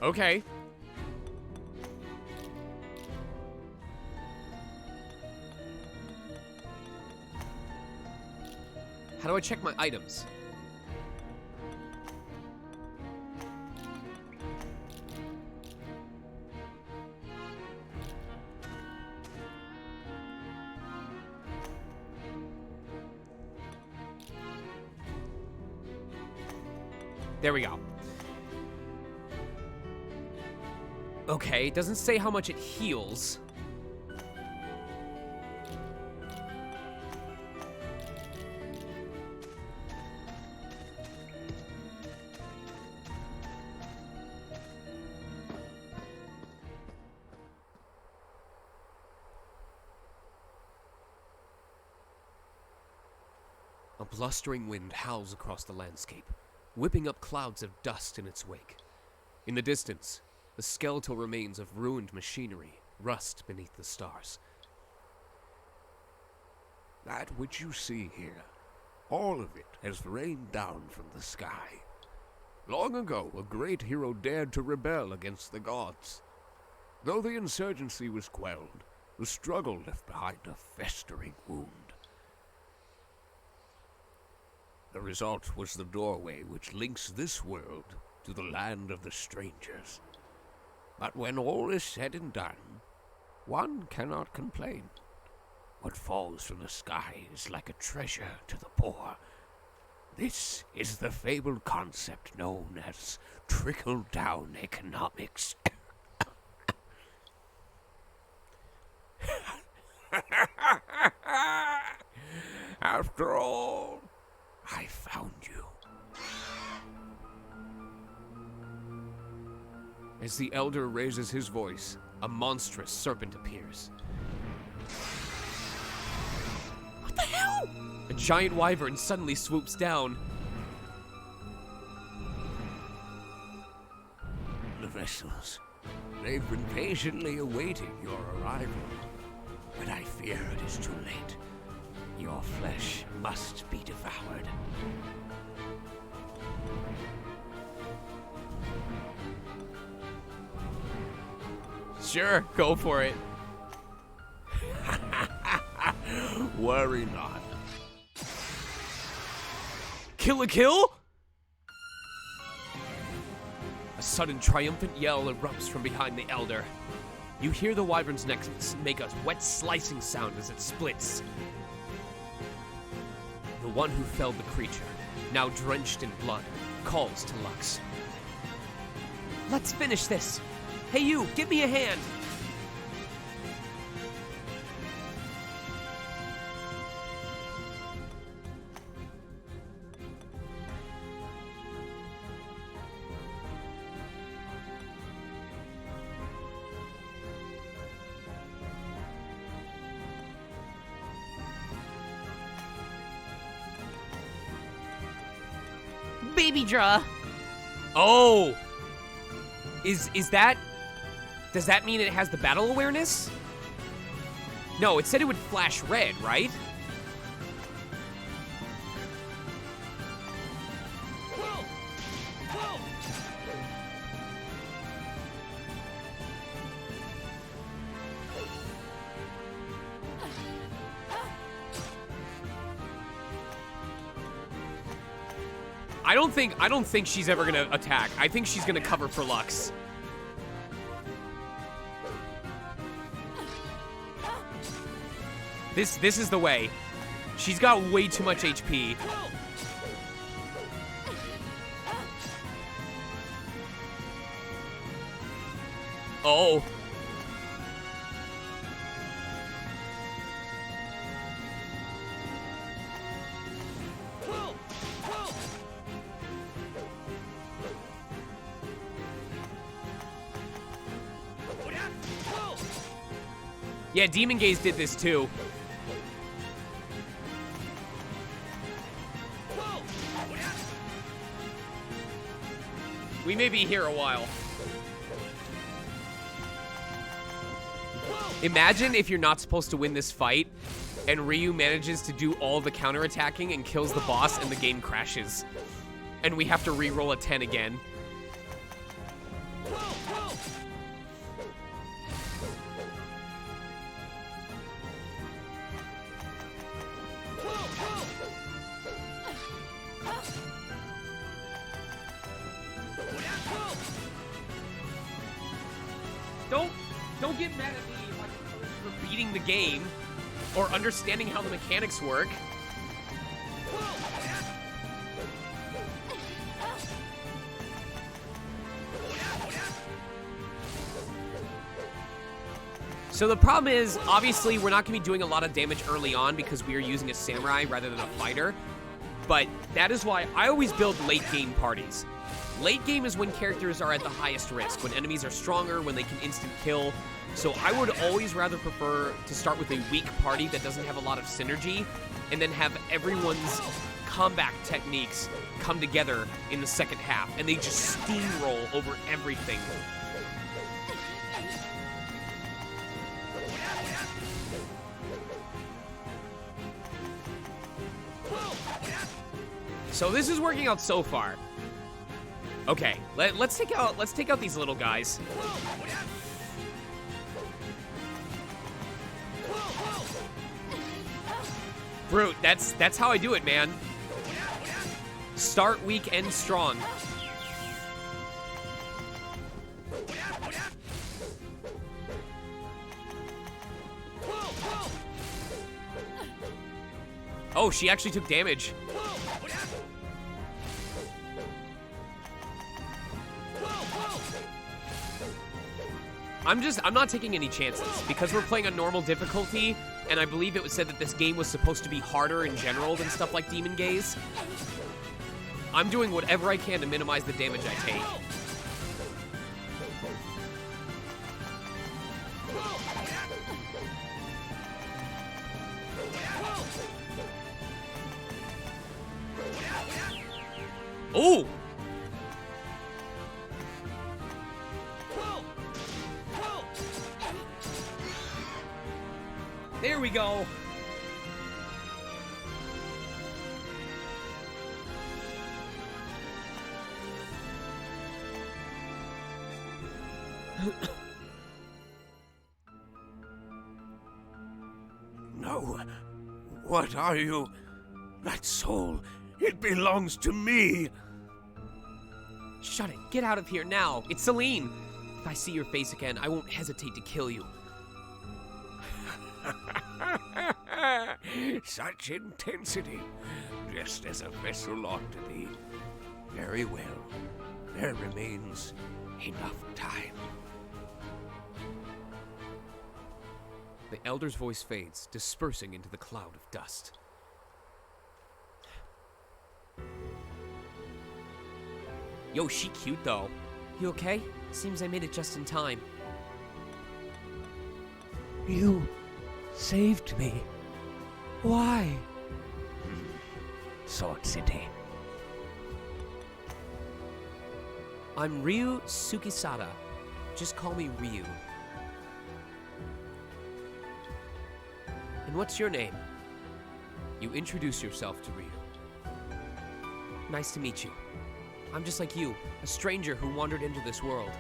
Okay. How do I check my items? There we go. Okay, it doesn't say how much it heals. A blustering wind howls across the landscape, whipping up clouds of dust in its wake. In the distance, the skeletal remains of ruined machinery rust beneath the stars. That which you see here, all of it has rained down from the sky. Long ago, a great hero dared to rebel against the gods. Though the insurgency was quelled, the struggle left behind a festering wound. The result was the doorway which links this world to the land of the strangers. But when all is said and done, one cannot complain. What falls from the sky is like a treasure to the poor. This is the fabled concept known as trickle-down economics. After all, I found you. As the elder raises his voice, a monstrous serpent appears. What the hell? A giant wyvern suddenly swoops down. The vessels. They've been patiently awaiting your arrival. But I fear it is too late. Your flesh must be devoured. Sure, go for it. Worry not. Kill a kill? A sudden triumphant yell erupts from behind the elder. You hear the wyvern's neck make a wet slicing sound as it splits. The one who felled the creature, now drenched in blood, calls to Lux. Let's finish this. Hey you, give me a hand. Baby draw. Oh! Is that... Does that mean it has the battle awareness? No, it said it would flash red, right? I don't think she's ever gonna attack. I think she's gonna cover for Lux. This is the way. She's got way too much HP. Oh. Yeah, Demon Gaze did this too. We may be here a while. Imagine if you're not supposed to win this fight, and Ryu manages to do all the counterattacking and kills the boss, and the game crashes. And we have to re-roll a 10 again. Don't get mad at me if I for beating the game or understanding how the mechanics work. So the problem is, obviously, we're not going to be doing a lot of damage early on because we are using a samurai rather than a fighter. But that is why I always build late game parties. Late game is when characters are at the highest risk, when enemies are stronger, when they can instant kill. So I would always rather prefer to start with a weak party that doesn't have a lot of synergy, and then have everyone's combat techniques come together in the second half, and they just steamroll over everything. So this is working out so far. Okay, let's take out these little guys. Brute, that's how I do it, man. Start weak, end strong. Oh, she actually took damage. I'm not taking any chances because we're playing on normal difficulty, and I believe it was said that this game was supposed to be harder in general than stuff like Demon Gaze. I'm doing whatever I can to minimize the damage I take. Ooh! There we go. No. What are you? That soul, it belongs to me. Shut it. Get out of here now. It's Celine. If I see your face again, I won't hesitate to kill you. Such intensity, just as a vessel ought to be. Very well. There remains enough time. The elder's voice fades, dispersing into the cloud of dust. Yo, she cute though. You okay? Seems I made it just in time. You saved me. Why? Sword City. I'm Ryu Tsukisada. Just call me Ryu. And what's your name? You introduce yourself to Ryu. Nice to meet you. I'm just like you, a stranger who wandered into this world.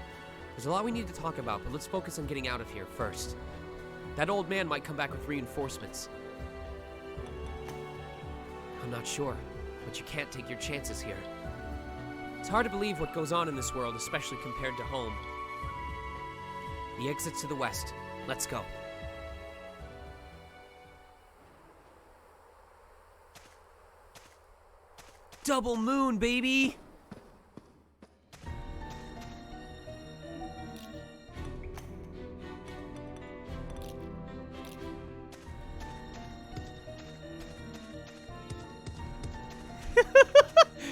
There's a lot we need to talk about, but let's focus on getting out of here first. That old man might come back with reinforcements. I'm not sure, but you can't take your chances here. It's hard to believe what goes on in this world, especially compared to home. The exit's to the west. Let's go. Double moon, baby!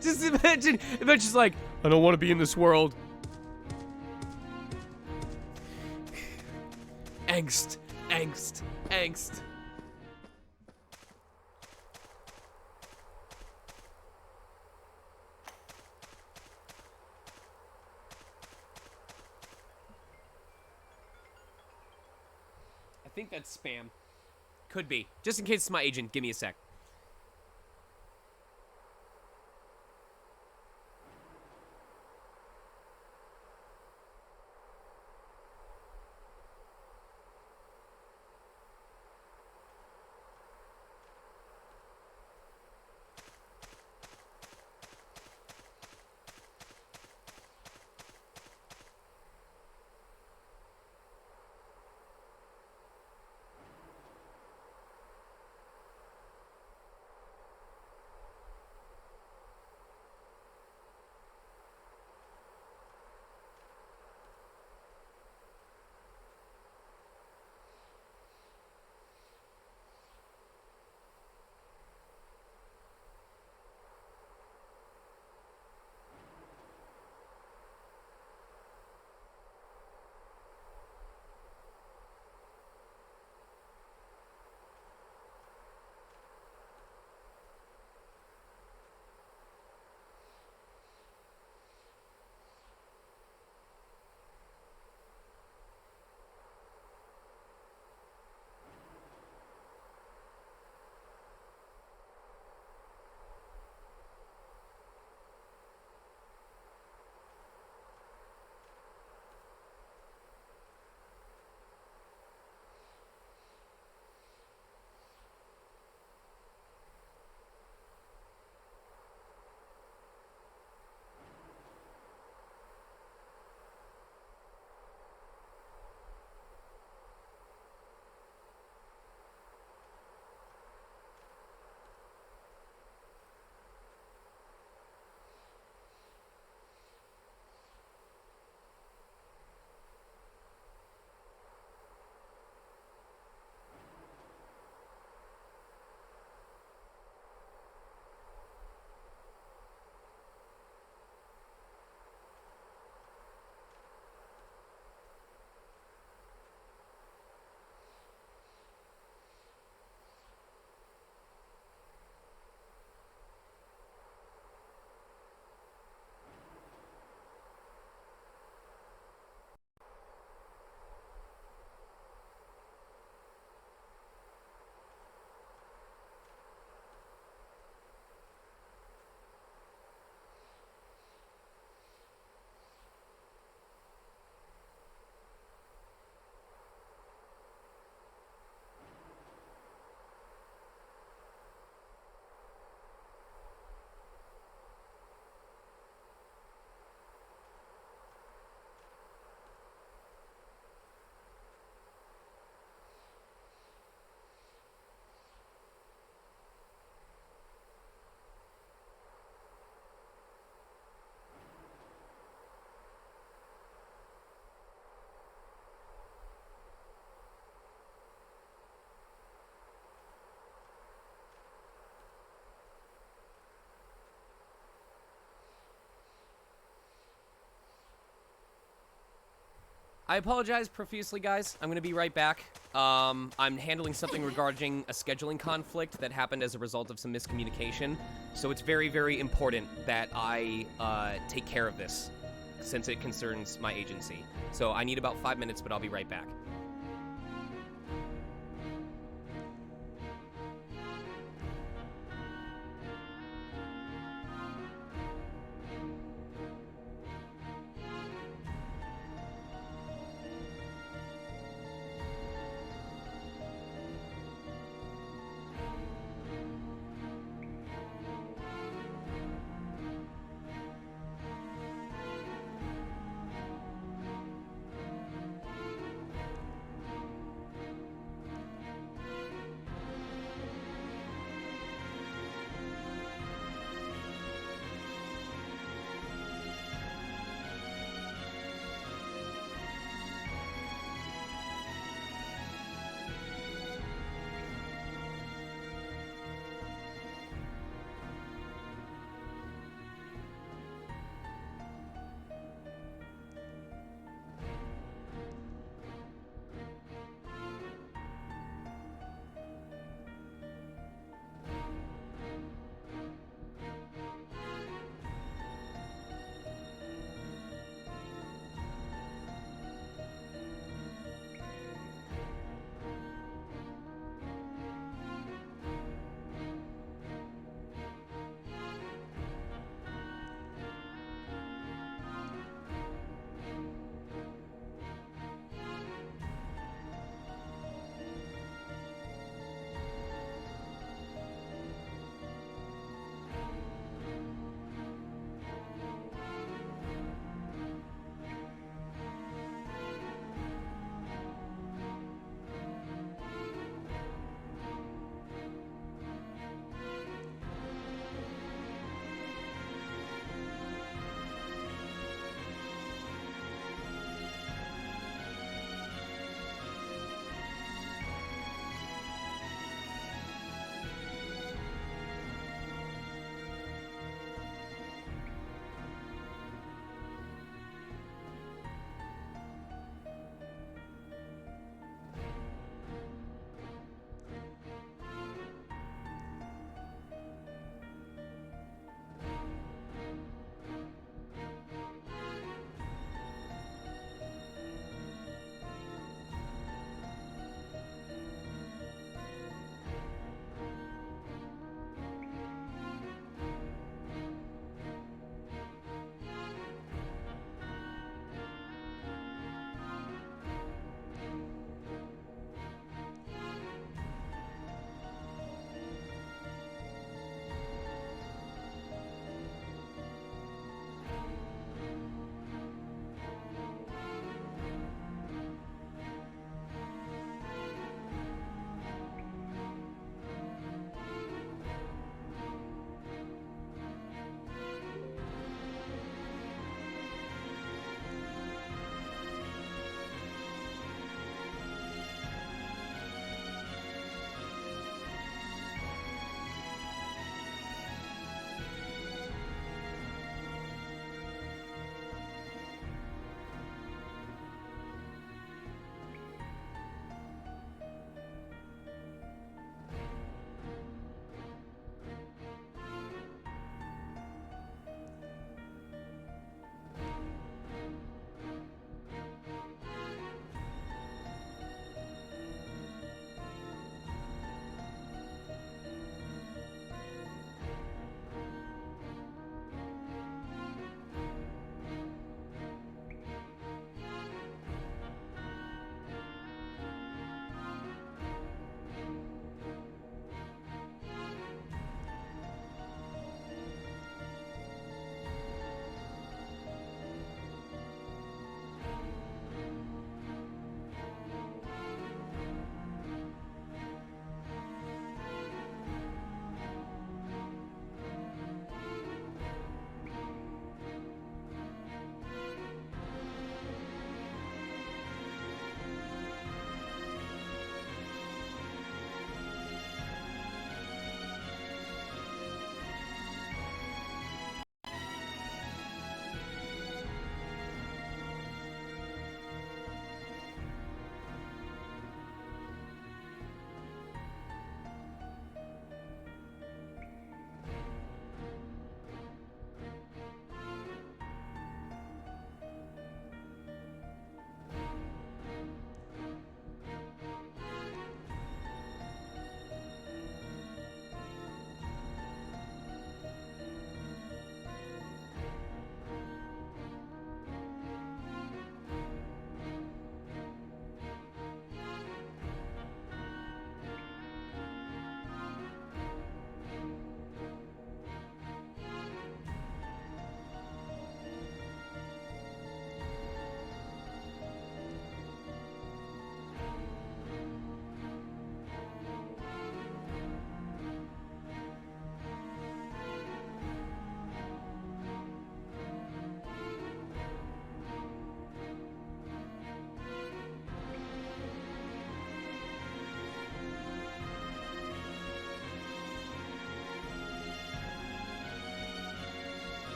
Just imagine she's like, I don't want to be in this world. Angst, angst, angst. I think that's spam. Could be. Just in case it's my agent, give me a sec. I apologize profusely, guys. I'm gonna be right back. I'm handling something regarding a scheduling conflict that happened as a result of some miscommunication. So it's very, very important that I take care of this, since it concerns my agency. So I need about 5 minutes, but I'll be right back.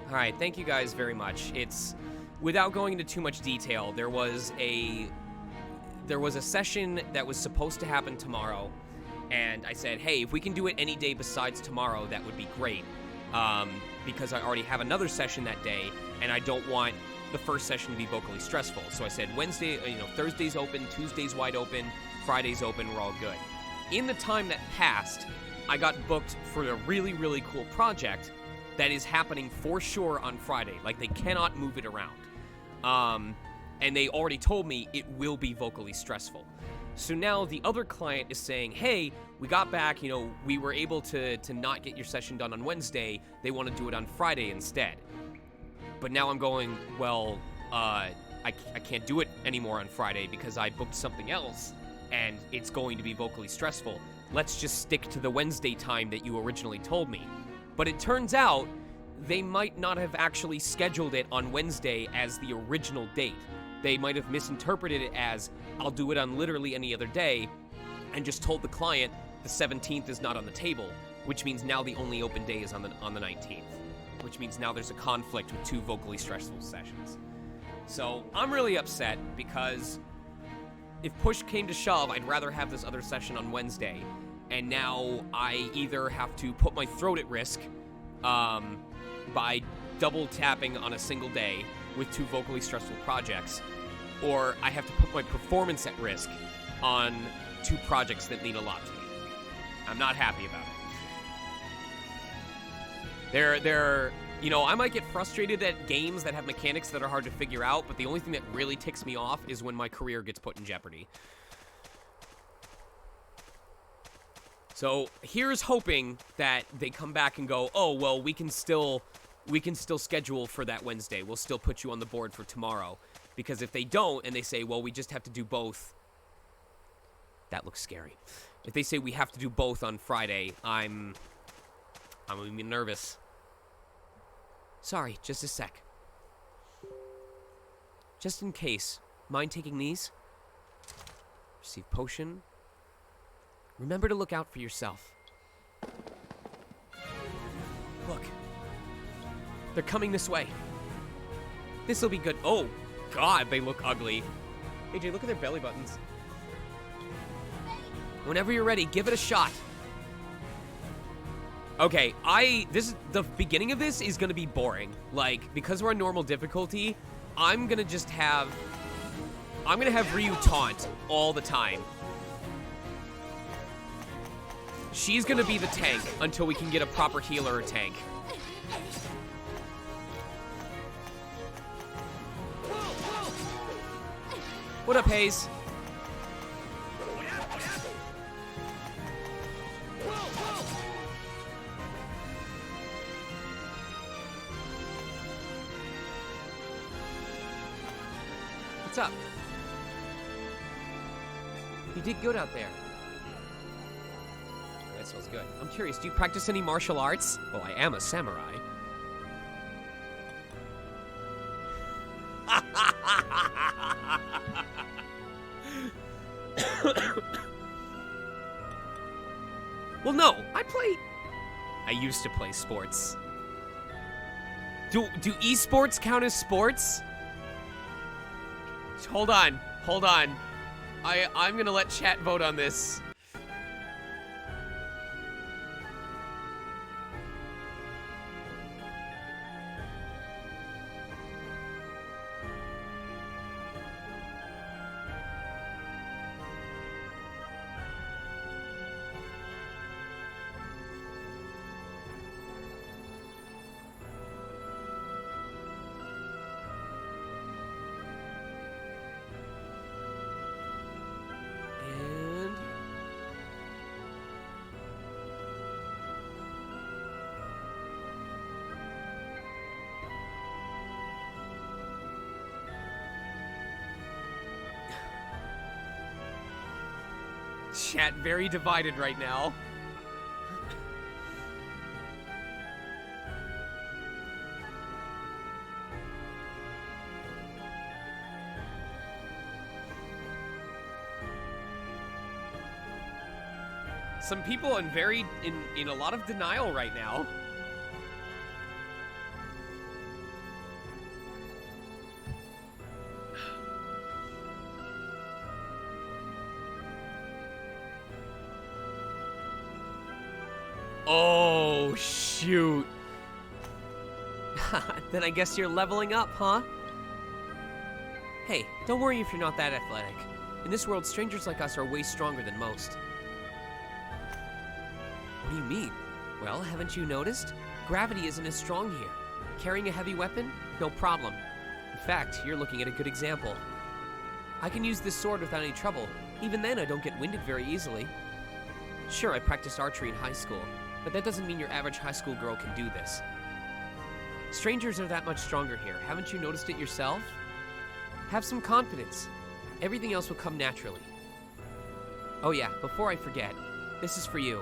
All right, thank you guys very much. It's without going into too much detail, there was a session that was supposed to happen tomorrow, and I said, hey, if we can do it any day besides tomorrow, that would be great, because I already have another session that day, and I don't want the first session to be vocally stressful. So I said Wednesday, Thursday's open, Tuesday's wide open, Friday's open, we're all good. In the time that passed, I got booked for a really, really cool project that is happening for sure on Friday. Like, they cannot move it around. And they already told me it will be vocally stressful. So now the other client is saying, hey, we got back, we were able to not get your session done on Wednesday. They want to do it on Friday instead. But now I'm going, well, I can't do it anymore on Friday because I booked something else and it's going to be vocally stressful. Let's just stick to the Wednesday time that you originally told me. But it turns out they might not have actually scheduled it on Wednesday as the original date. They might have misinterpreted it as, I'll do it on literally any other day, and just told the client the 17th is not on the table, which means now the only open day is on the 19th, which means now there's a conflict with 2 vocally stressful sessions. So I'm really upset because if push came to shove, I'd rather have this other session on Wednesday, and now I either have to put my throat at risk by double tapping on a single day with 2 vocally stressful projects, or I have to put my performance at risk on 2 projects that mean a lot to me. I'm not happy about it. I might get frustrated at games that have mechanics that are hard to figure out, but the only thing that really ticks me off is when my career gets put in jeopardy. So here's hoping that they come back and go, oh, well, we can still schedule for that Wednesday. We'll still put you on the board for tomorrow. Because if they don't, and they say, well, we just have to do both, that looks scary. If they say we have to do both on Friday, I'm gonna be nervous. Sorry, just a sec. Just in case, mind taking these? Receive potion. Remember to look out for yourself. Look. They're coming this way. This'll be good. Oh, God, they look ugly. AJ, look at their belly buttons. Whenever you're ready, give it a shot. Okay, the beginning of this is gonna be boring. Like, because we're on normal difficulty, I'm gonna have Ryu taunt all the time. She's gonna be the tank until we can get a proper healer or tank. What up, Hayes? What's up? You did good out there. That smells good. I'm curious, do you practice any martial arts? Well, I am a samurai. Well, no, I used to play sports. Do esports count as sports? Hold on. I'm gonna let chat vote on this. Chat very divided right now. Some people in a lot of denial right now. Oh, shoot. Then I guess you're leveling up, huh? Hey, don't worry if you're not that athletic. In this world, strangers like us are way stronger than most. What do you mean? Well, haven't you noticed? Gravity isn't as strong here. Carrying a heavy weapon? No problem. In fact, you're looking at a good example. I can use this sword without any trouble. Even then, I don't get winded very easily. Sure, I practiced archery in high school, but that doesn't mean your average high school girl can do this. Strangers are that much stronger here. Haven't you noticed it yourself? Have some confidence. Everything else will come naturally. Oh yeah, before I forget, this is for you.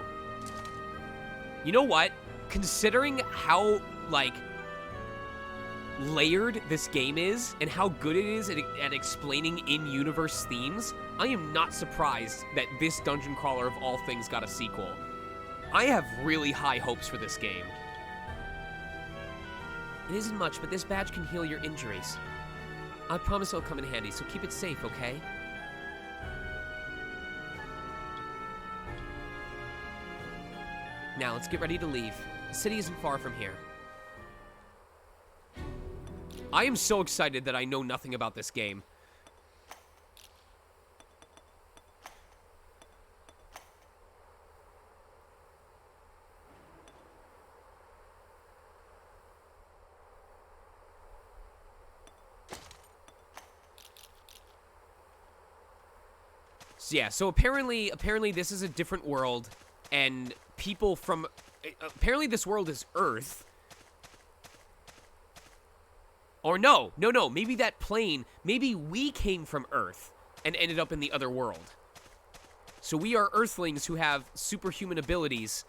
You know what? Considering how, like, layered this game is and how good it is at explaining in-universe themes, I am not surprised that this dungeon crawler of all things got a sequel. I have really high hopes for this game. It isn't much, but this badge can heal your injuries. I promise it'll come in handy, so keep it safe, okay? Now, let's get ready to leave. The city isn't far from here. I am so excited that I know nothing about this game. So yeah, so apparently this is a different world, and people from... Apparently this world is Earth. Or no, maybe that plane, maybe we came from Earth and ended up in the other world. So we are Earthlings who have superhuman abilities,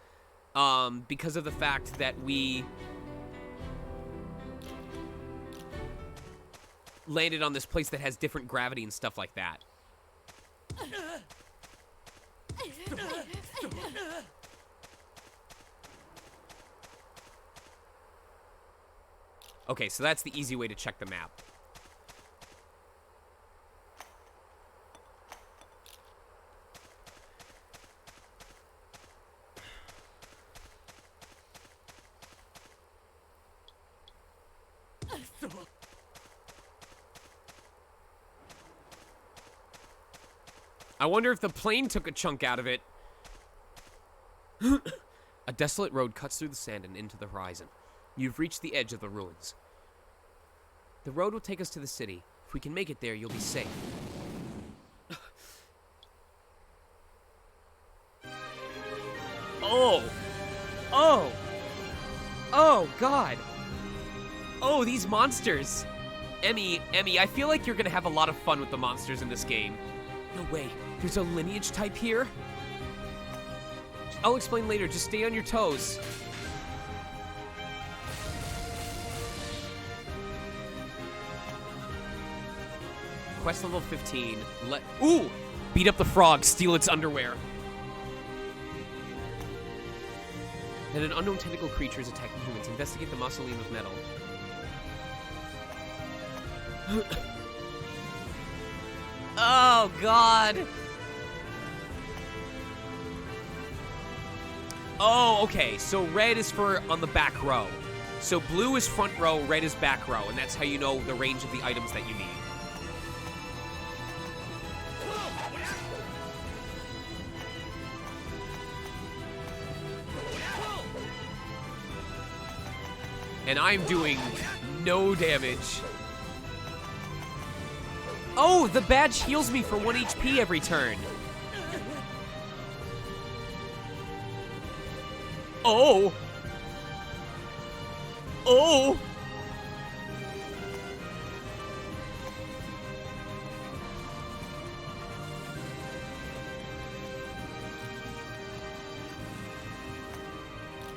because of the fact that we landed on this place that has different gravity and stuff like that. Okay, so that's the easy way to check the map. I wonder if the plane took a chunk out of it. A desolate road cuts through the sand and into the horizon. You've reached the edge of the ruins. The road will take us to the city. If we can make it there, you'll be safe. Oh! Oh! Oh, God! Oh, these monsters! Emmy, I feel like you're gonna have a lot of fun with the monsters in this game. No way. There's a lineage type here? I'll explain later. Just stay on your toes. Quest level 15. Ooh! Beat up the frog, steal its underwear. And an unknown tentacle creature is attacking humans. Investigate the mausoleum of metal. Oh, God! Oh, okay. So red is for on the back row. So blue is front row, red is back row, and that's how you know the range of the items that you need. And I'm doing no damage. Oh, the badge heals me for 1 HP every turn. Oh! Oh!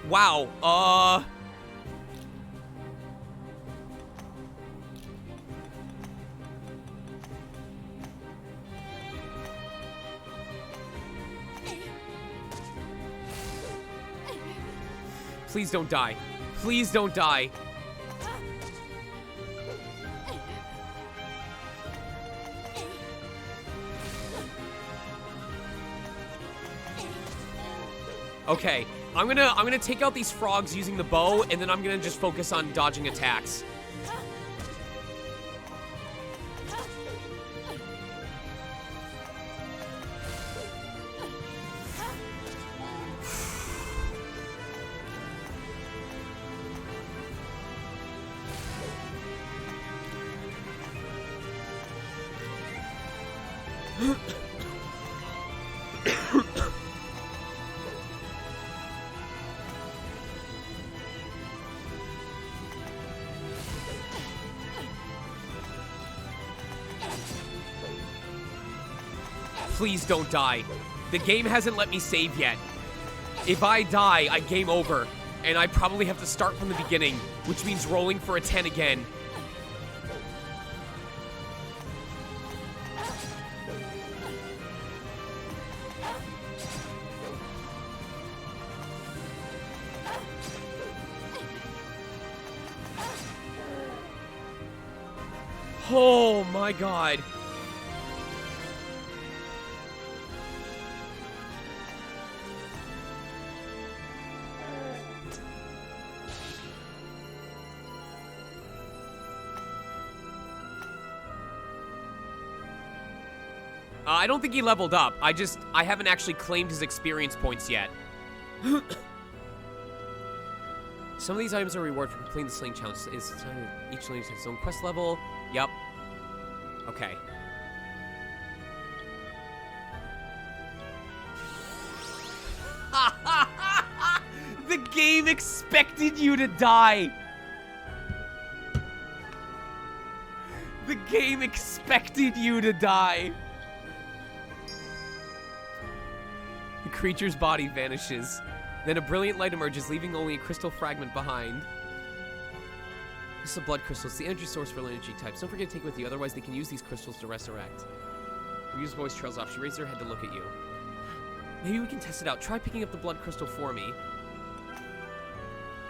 Wow, Please don't die. Please don't die. Okay, I'm gonna take out these frogs using the bow, and then I'm gonna just focus on dodging attacks. Please don't die. The game hasn't let me save yet. If I die, I game over, and I probably have to start from the beginning, which means rolling for a 10 again. Oh my god. I don't think he leveled up. I haven't actually claimed his experience points yet. Some of these items are reward for completing the sling challenge. Each sling has its own quest level. Yup. Okay. The game expected you to die. The game expected you to die. The creature's body vanishes. Then a brilliant light emerges, leaving only a crystal fragment behind. This is a blood crystal. It's the energy source for energy types. Don't forget to take it with you, otherwise they can use these crystals to resurrect. Ryu's voice trails off. She raises her head to look at you. Maybe we can test it out. Try picking up the blood crystal for me.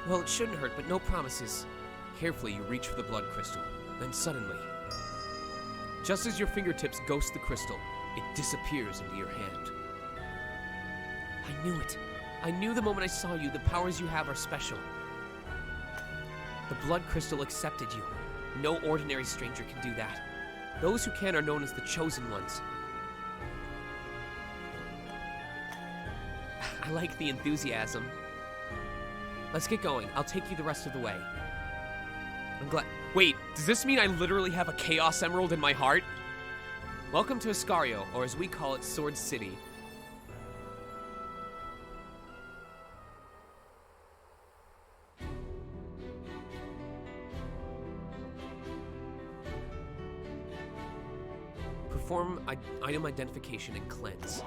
Well, it shouldn't hurt, but no promises. Carefully, you reach for the blood crystal. Then suddenly, just as your fingertips ghost the crystal, it disappears into your hand. I knew it. I knew the moment I saw you, the powers you have are special. The blood crystal accepted you. No ordinary stranger can do that. Those who can are known as the chosen ones. I like the enthusiasm. Let's get going. I'll take you the rest of the way. I'm glad. Wait, does this mean I literally have a Chaos Emerald in my heart? Welcome to Ascario, or as we call it, Sword City. Perform item identification and cleanse.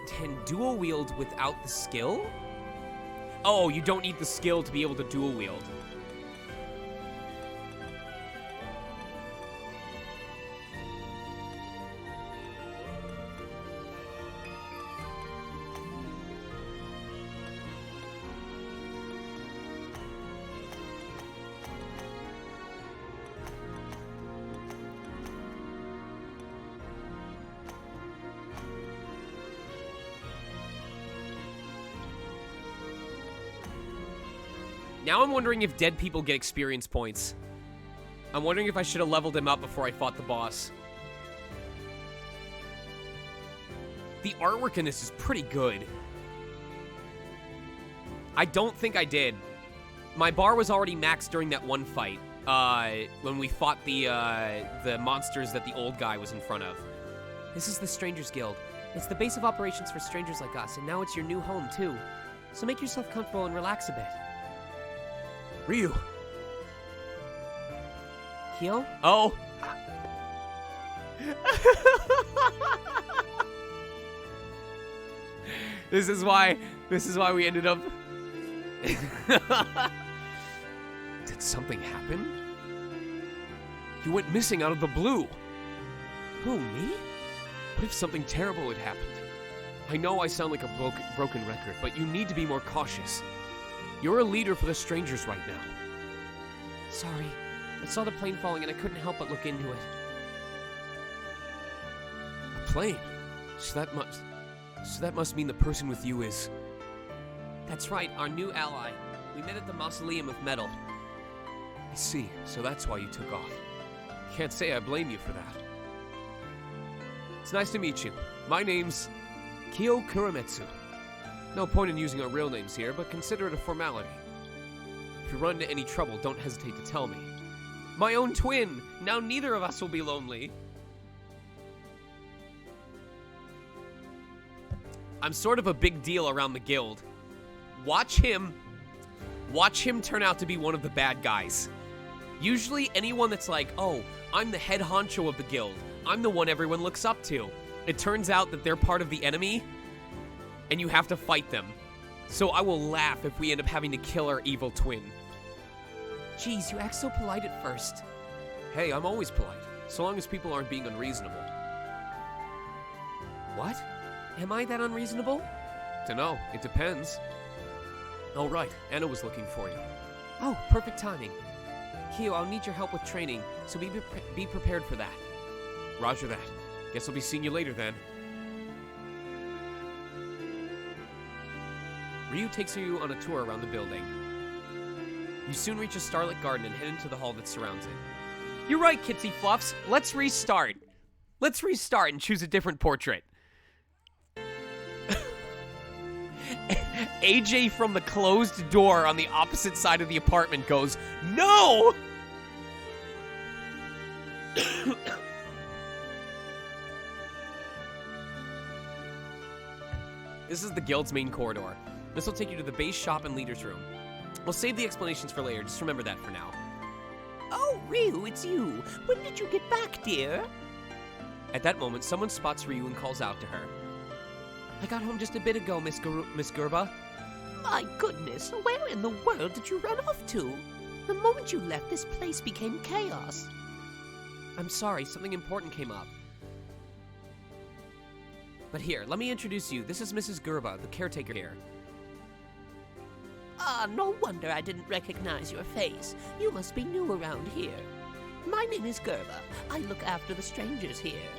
Can dual wield without the skill? Oh, you don't need the skill to be able to dual wield. Now I'm wondering if dead people get experience points. I'm wondering if I should have leveled him up before I fought the boss. The artwork in this is pretty good. I don't think I did. My bar was already maxed during that one fight, when we fought the monsters that the old guy was in front of. This is the Strangers Guild. It's the base of operations for strangers like us, and now it's your new home, too. So make yourself comfortable and relax a bit. Ryu. Heal? Oh. This is why we ended up. Did something happen? You went missing out of the blue. Who, me? What if something terrible had happened? I know I sound like a broken record, but you need to be more cautious. You're a leader for the strangers right now. Sorry. I saw the plane falling and I couldn't help but look into it. A plane? So that must mean the person with you is... That's right, our new ally. We met at the Mausoleum of Metal. I see, so that's why you took off. Can't say I blame you for that. It's nice to meet you. My name's Kyo Kurametsu. No point in using our real names here, but consider it a formality. If you run into any trouble, don't hesitate to tell me. My own twin! Now neither of us will be lonely. I'm sort of a big deal around the guild. Watch him turn out to be one of the bad guys. Usually anyone that's like, oh, I'm the head honcho of the guild. I'm the one everyone looks up to. It turns out that they're part of the enemy, and you have to fight them. So I will laugh if we end up having to kill our evil twin. Jeez, you act so polite at first. Hey, I'm always polite, so long as people aren't being unreasonable. What? Am I that unreasonable? Dunno, it depends. Oh right, Anna was looking for you. Oh, perfect timing. Kyo, I'll need your help with training, so be prepared for that. Roger that. Guess I'll be seeing you later then. Ryu takes you on a tour around the building. You soon reach a starlit garden and head into the hall that surrounds it. You're right, Kitsy Fluffs. Let's restart. Let's restart and choose a different portrait. AJ from the closed door on the opposite side of the apartment goes, "No!" This is the guild's main corridor. This will take you to the base shop and leader's room. We'll save the explanations for later, just remember that for now. Oh, Ryu, it's you. When did you get back, dear? At that moment, someone spots Ryu and calls out to her. I got home just a bit ago, Miss Gerba. My goodness, where in the world did you run off to? The moment you left, this place became chaos. I'm sorry, something important came up. But here, let me introduce you. This is Mrs. Gerba, the caretaker here. Ah, no wonder I didn't recognize your face. You must be new around here. My name is Gerba. I look after the strangers here.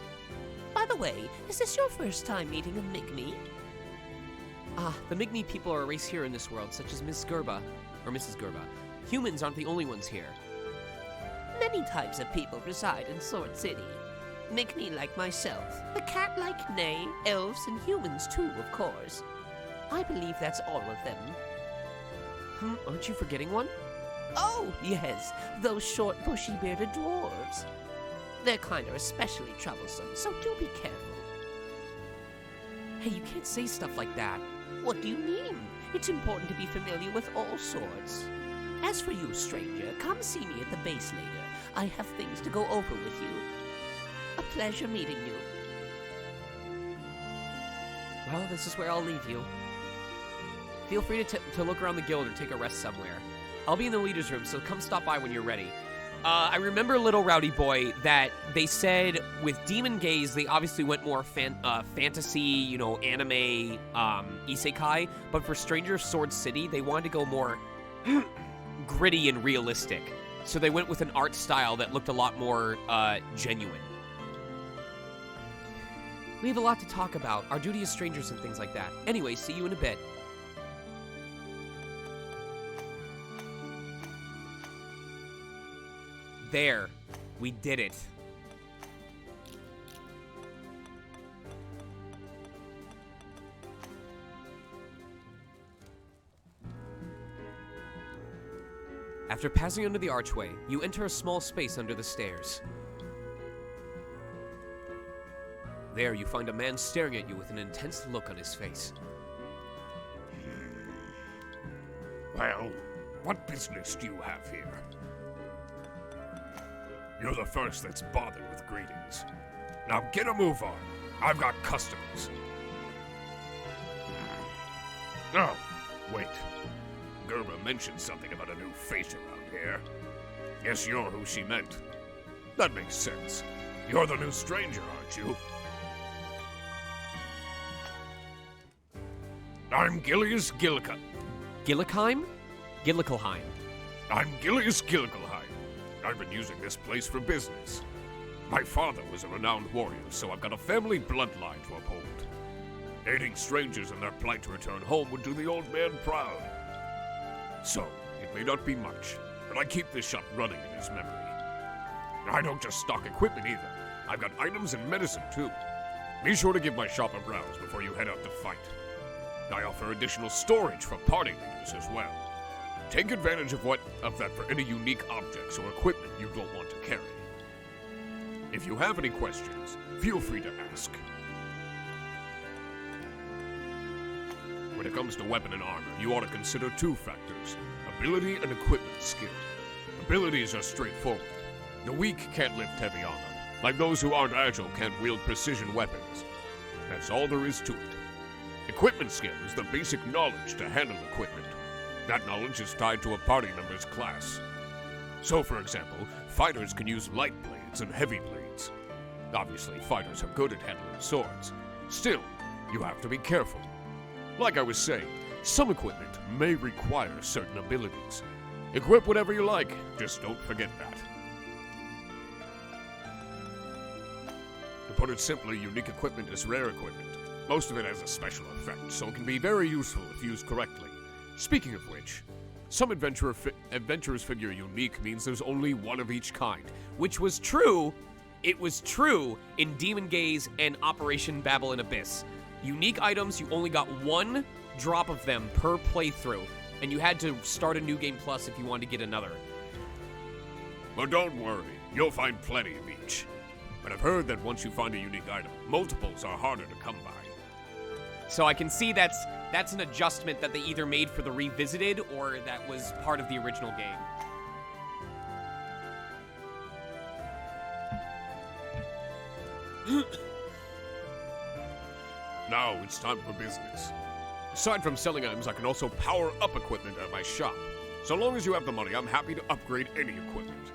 By the way, is this your first time meeting a Migmi? The Migmi people are a race here in this world, such as Miss Gerba, or Mrs. Gerba. Humans aren't the only ones here. Many types of people reside in Sword City. Migmi like myself, the cat like Nay, elves, and humans too, of course. I believe that's all of them. Aren't you forgetting one? Oh, yes, those short, bushy-bearded dwarves. Their kind are especially troublesome, so do be careful. Hey, you can't say stuff like that. What do you mean? It's important to be familiar with all swords. As for you, stranger, come see me at the base later. I have things to go over with you. A pleasure meeting you. Well, this is where I'll leave you. Feel free to look around the guild or take a rest somewhere. I'll be in the leader's room, so come stop by when you're ready. I remember, Little Rowdy Boy, that they said with Demon Gaze, they obviously went more fantasy, anime, isekai, but for Stranger Sword City, they wanted to go more gritty and realistic. So they went with an art style that looked a lot more genuine. We have a lot to talk about. Our duty as strangers and things like that. Anyway, see you in a bit. There. We did it. After passing under the archway, you enter a small space under the stairs. There, you find a man staring at you with an intense look on his face. Well, what business do you have here? You're the first that's bothered with greetings. Now get a move on. I've got customers. Oh, wait. Gerba mentioned something about a new face around here. Guess you're who she meant. That makes sense. You're the new stranger, aren't you? I'm Gilius Gilka. Gillikheim? Gillikelheim. I'm Gilius Gilligelheim. I've been using this place for business. My father was a renowned warrior, so I've got a family bloodline to uphold. Aiding strangers in their plight to return home would do the old man proud. So, it may not be much, but I keep this shop running in his memory. I don't just stock equipment either. I've got items and medicine too. Be sure to give my shop a browse before you head out to fight. I offer additional storage for party leaders as well. Take advantage of that for any unique objects or equipment you don't want to carry. If you have any questions, feel free to ask. When it comes to weapon and armor, you ought to consider two factors: ability and equipment skill. Abilities are straightforward. The weak can't lift heavy armor, like those who aren't agile can't wield precision weapons. That's all there is to it. Equipment skill is the basic knowledge to handle equipment. That knowledge is tied to a party member's class. So, for example, fighters can use light blades and heavy blades. Obviously, fighters are good at handling swords. Still, you have to be careful. Like I was saying, some equipment may require certain abilities. Equip whatever you like, just don't forget that. To put it simply, unique equipment is rare equipment. Most of it has a special effect, so it can be very useful if used correctly. Speaking of which, some adventurers figure unique means there's only one of each kind. Which was true. It was true in Demon Gaze and Operation Babylon Abyss. Unique items, you only got one drop of them per playthrough, and you had to start a New Game Plus if you wanted to get another. But don't worry, you'll find plenty of each. But I've heard that once you find a unique item, multiples are harder to come by. So I can see that's an adjustment that they either made for the Revisited or that was part of the original game. Now it's time for business. Aside from selling items, I can also power up equipment at my shop. So long as you have the money, I'm happy to upgrade any equipment.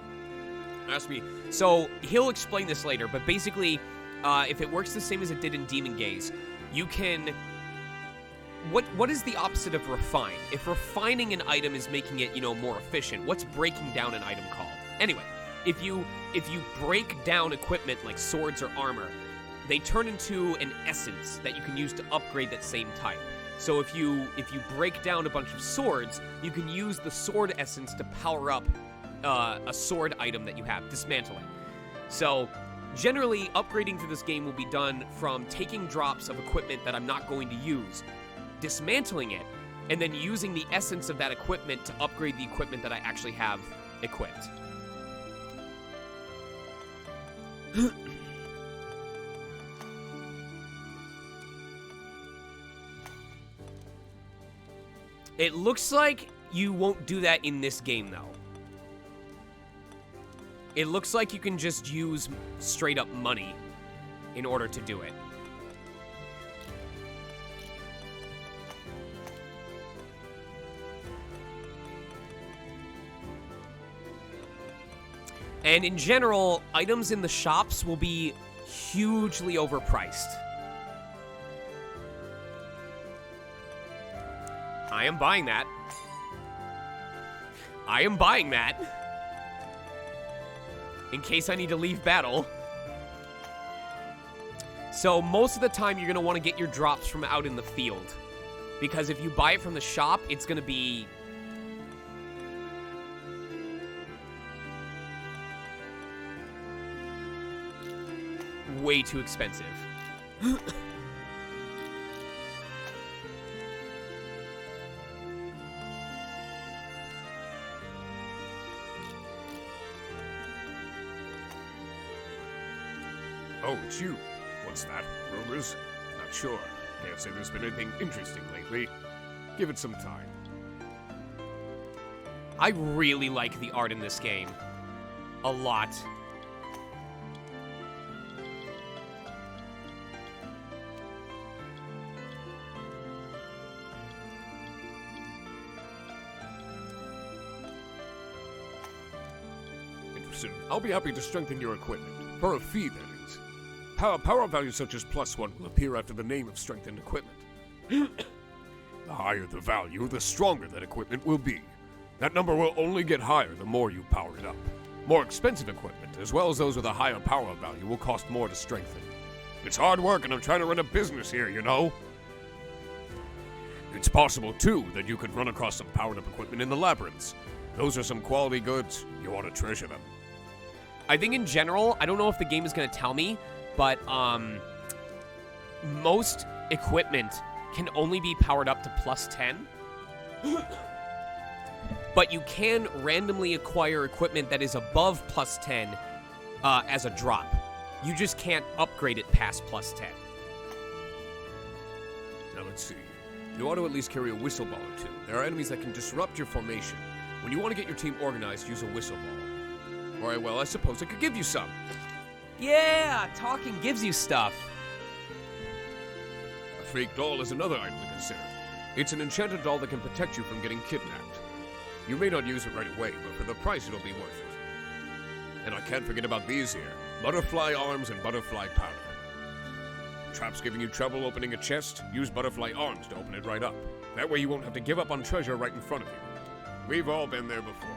Ask me. So he'll explain this later, but basically, if it works the same as it did in Demon Gaze, you can... What is the opposite of refine? If refining an item is making it, more efficient, what's breaking down an item called? Anyway, if you break down equipment like swords or armor, they turn into an essence that you can use to upgrade that same type. So if you break down a bunch of swords, you can use the sword essence to power up a sword item that you have, dismantling. So generally, upgrading through this game will be done from taking drops of equipment that I'm not going to use, dismantling it, and then using the essence of that equipment to upgrade the equipment that I actually have equipped. It looks like you won't do that in this game, though. It looks like you can just use straight up money in order to do it. And in general, items in the shops will be hugely overpriced. I am buying that. I am buying that. In case I need to leave battle. So most of the time you're going to want to get your drops from out in the field. Because if you buy it from the shop, it's going to be... way too expensive. Oh, it's you. What's that? Rumors? Not sure. Can't say there's been anything interesting lately. Give it some time. I really like the art in this game. A lot. Interesting. I'll be happy to strengthen your equipment. For a fee, that is. Power values such as +1 will appear after the name of strengthened equipment. The higher the value, the stronger that equipment will be. That number will only get higher the more you power it up. More expensive equipment, as well as those with a higher power value, will cost more to strengthen. It's hard work, and I'm trying to run a business here, you know? It's possible, too, that you could run across some powered-up equipment in the labyrinths. Those are some quality goods. You want to treasure them. I think in general, I don't know if the game is going to tell me, but most equipment can only be powered up to plus 10. But you can randomly acquire equipment that is above plus 10 as a drop. You just can't upgrade it past plus 10. Now let's see. You ought to at least carry a whistle ball or two. There are enemies that can disrupt your formation. When you want to get your team organized, use a whistle ball. Alright, well, I suppose I could give you some. Yeah, talking gives you stuff. A freak doll is another item to consider. It's an enchanted doll that can protect you from getting kidnapped. You may not use it right away, but for the price it'll be worth it. And I can't forget about these here. Butterfly arms and butterfly powder. Traps giving you trouble opening a chest? Use butterfly arms to open it right up. That way you won't have to give up on treasure right in front of you. We've all been there before.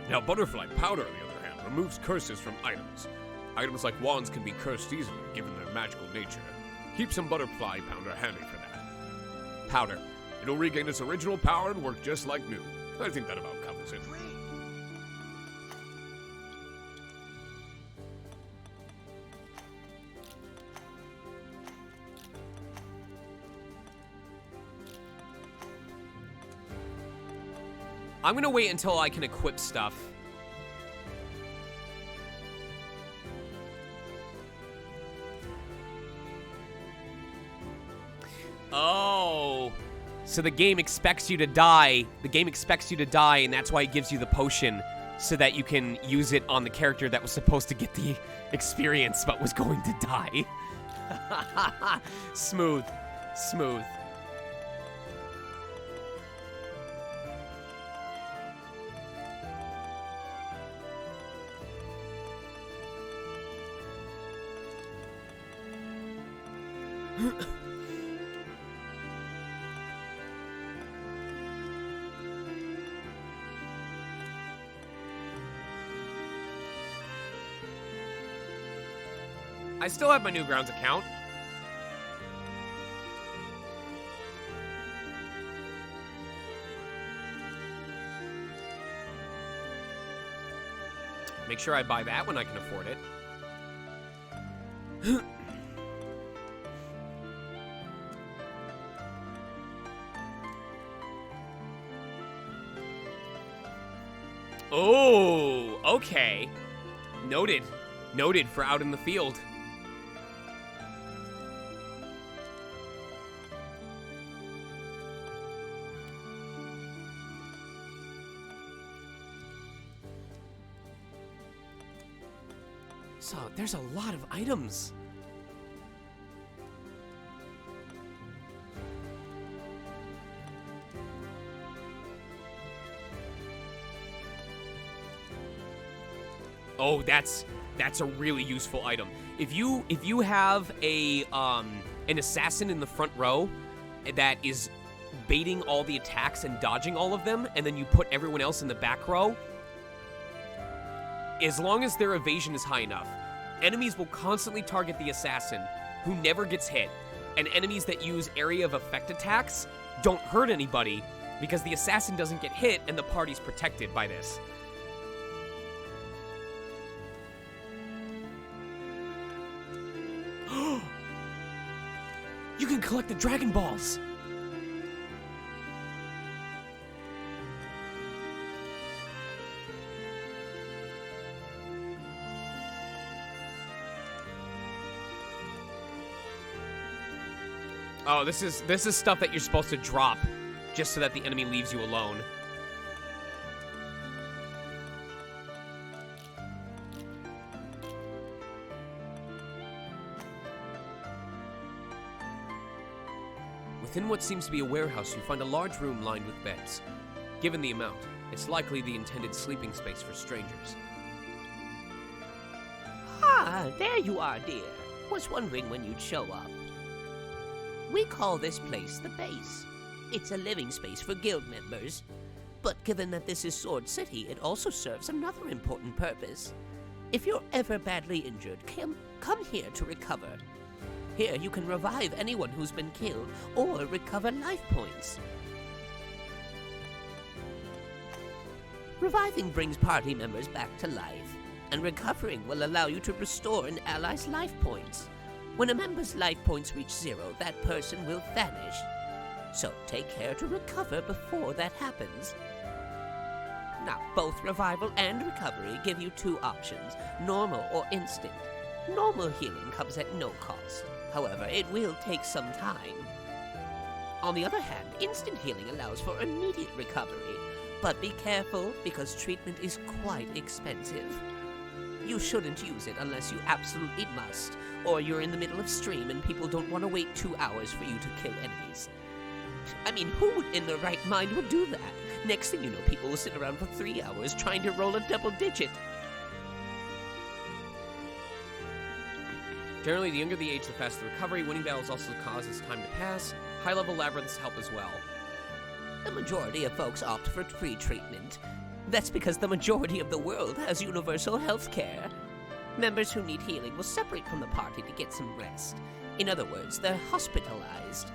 Now, butterfly powder, on the other hand, removes curses from items. Items like wands can be cursed easily, given their magical nature. Keep some butterfly powder handy for that. Powder. It'll regain its original power and work just like new. I think that about covers it. I'm gonna wait until I can equip stuff. Oh, so the game expects you to die. The game expects you to die, and that's why it gives you the potion, so that you can use it on the character that was supposed to get the experience but was going to die. Smooth. Smooth. I still have my Newgrounds account. Make sure I buy that when I can afford it. Oh, okay. Noted. Noted for out in the field. So, there's a lot of items. Oh, that's a really useful item. If you have a an assassin in the front row that is baiting all the attacks and dodging all of them, and then you put everyone else in the back row, as long as their evasion is high enough, enemies will constantly target the assassin, who never gets hit, and enemies that use area of effect attacks don't hurt anybody because the assassin doesn't get hit and the party's protected by this. You can collect the Dragon Balls! Oh, this is stuff that you're supposed to drop just so that the enemy leaves you alone. Within what seems to be a warehouse, you find a large room lined with beds. Given the amount, it's likely the intended sleeping space for strangers. Ah, there you are, dear. Was wondering when you'd show up. We call this place the base. It's a living space for guild members. But given that this is Sword City, it also serves another important purpose. If you're ever badly injured, come here to recover. Here you can revive anyone who's been killed or recover life points. Reviving brings party members back to life, and recovering will allow you to restore an ally's life points. When a member's life points reach 0, that person will vanish. So take care to recover before that happens. Now, both revival and recovery give you 2 options, normal or instant. Normal healing comes at no cost. However, it will take some time. On the other hand, instant healing allows for immediate recovery. But be careful, because treatment is quite expensive. You shouldn't use it unless you absolutely must, or you're in the middle of stream and people don't want to wait 2 hours for you to kill enemies. I mean, who in their right mind would do that? Next thing you know, people will sit around for 3 hours trying to roll a double digit. Generally, the younger the age, the faster the recovery. Winning battles also causes time to pass. High-level labyrinths help as well. The majority of folks opt for free treatment. That's because the majority of the world has universal health care. Members who need healing will separate from the party to get some rest. In other words, they're hospitalized.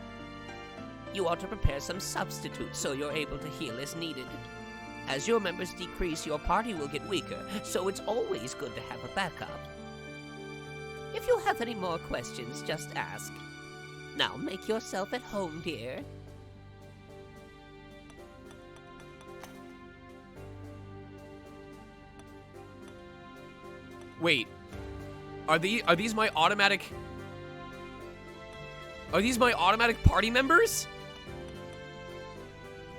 You ought to prepare some substitutes so you're able to heal as needed. As your members decrease, your party will get weaker, so it's always good to have a backup. If you have any more questions, just ask. Now make yourself at home, dear. Wait, are these my automatic? Are these my automatic party members?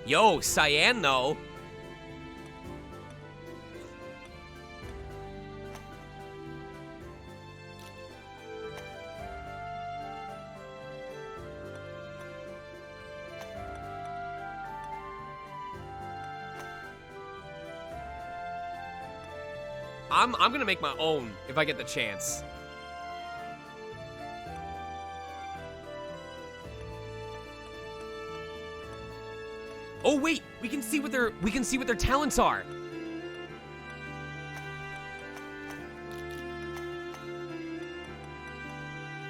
Yo, Cyan though. I'm gonna make my own if I get the chance. Oh wait, we can see what their talents are.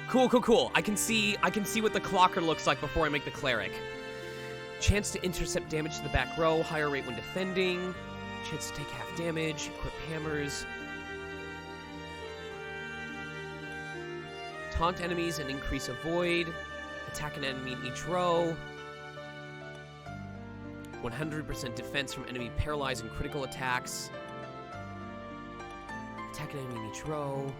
Cool. I can see what the clocker looks like before I make the cleric. Chance to intercept damage to the back row, higher rate when defending. Chance to take half damage, equip hammers. Taunt enemies and increase avoid. Attack an enemy in each row. 100% defense from enemy paralyzed and critical attacks. Attack an enemy in each row.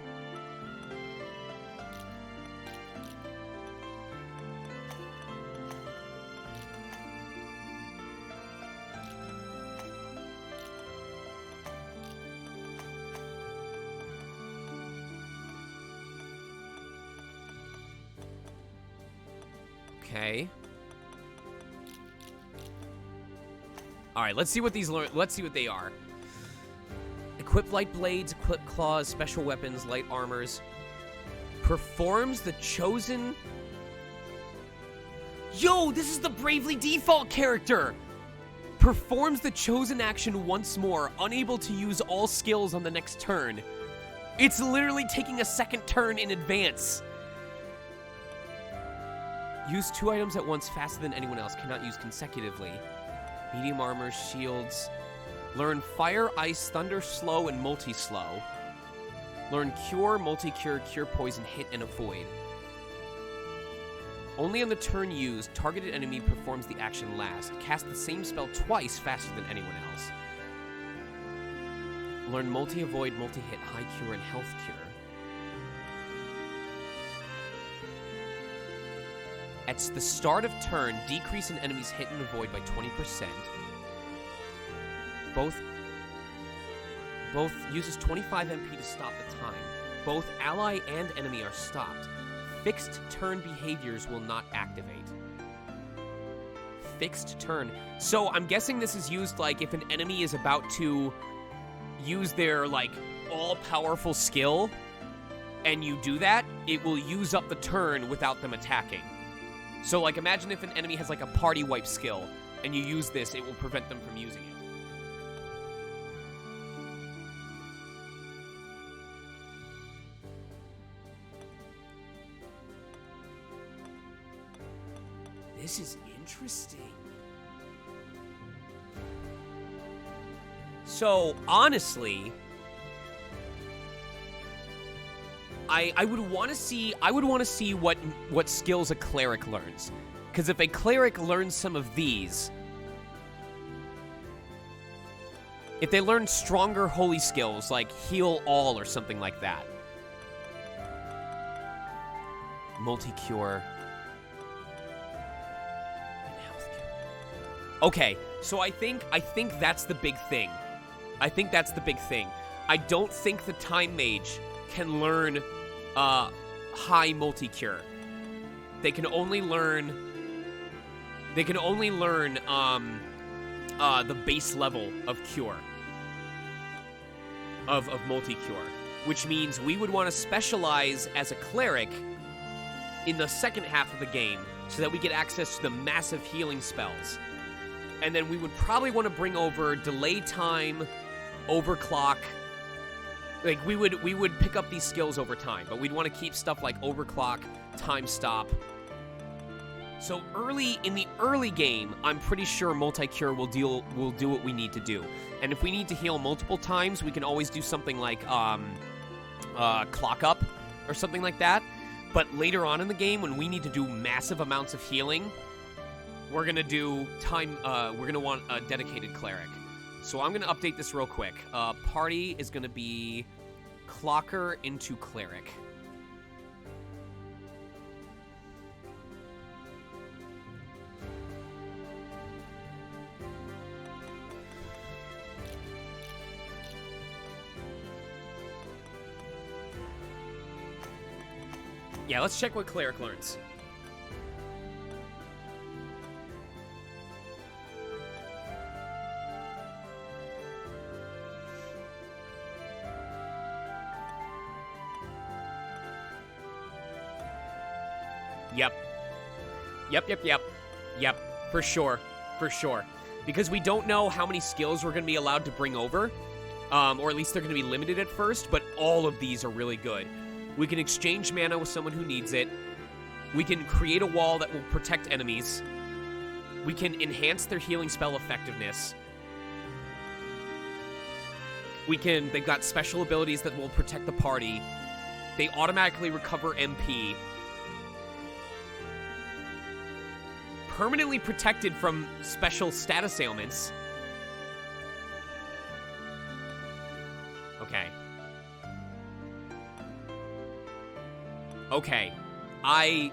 Okay. All right, let's see what they are. Equip light blades, equip claws, special weapons, light armors. Performs the chosen. Yo, this is the Bravely Default character. Performs the chosen action once more, unable to use all skills on the next turn. It's literally taking a second turn in advance. Use 2 items at once faster than anyone else. Cannot use consecutively. Medium armor, shields. Learn Fire, Ice, Thunder, Slow, and Multi-Slow. Learn Cure, Multi-Cure, Cure Poison, Hit, and Avoid. Only on the turn used, targeted enemy performs the action last. Cast the same spell twice faster than anyone else. Learn Multi-Avoid, Multi-Hit, High Cure, and Health Cure. At the start of turn, decrease an enemy's hit and avoid by 20%. Both uses 25 MP to stop the time. Both ally and enemy are stopped. Fixed turn behaviors will not activate. Fixed turn. So I'm guessing this is used like if an enemy is about to use their like all-powerful skill and you do that, it will use up the turn without them attacking. So, like, imagine if an enemy has, like, a party wipe skill, and you use this, it will prevent them from using it. This is interesting. So, honestly, I would want to see what skills a cleric learns. Because if a cleric learns some of these, if they learn stronger holy skills like heal all or something like that. Multi-cure. And health cure. Okay, so I think that's the big thing. I think that's the big thing. I don't think the Time Mage can learn high multi-cure. They can only learn the base level of cure. Of multi-cure. Which means we would want to specialize as a cleric in the second half of the game so that we get access to the massive healing spells. And then we would probably want to bring over delay time, overclock. Like we would pick up these skills over time, but we'd want to keep stuff like overclock, time stop. So in the early game, I'm pretty sure multi-cure will do what we need to do. And if we need to heal multiple times, we can always do something like clock up or something like that. But later on in the game, when we need to do massive amounts of healing, we're gonna do time. We're gonna want a dedicated cleric. So I'm gonna update this real quick. Party is gonna be clocker into cleric. Yeah, let's check what cleric learns. Yep. For sure. Because we don't know how many skills we're going to be allowed to bring over, or at least they're going to be limited at first, but all of these are really good. We can exchange mana with someone who needs it. We can create a wall that will protect enemies. We can enhance their healing spell effectiveness. They've got special abilities that will protect the party. They automatically recover MP. Permanently protected from special status ailments. Okay. I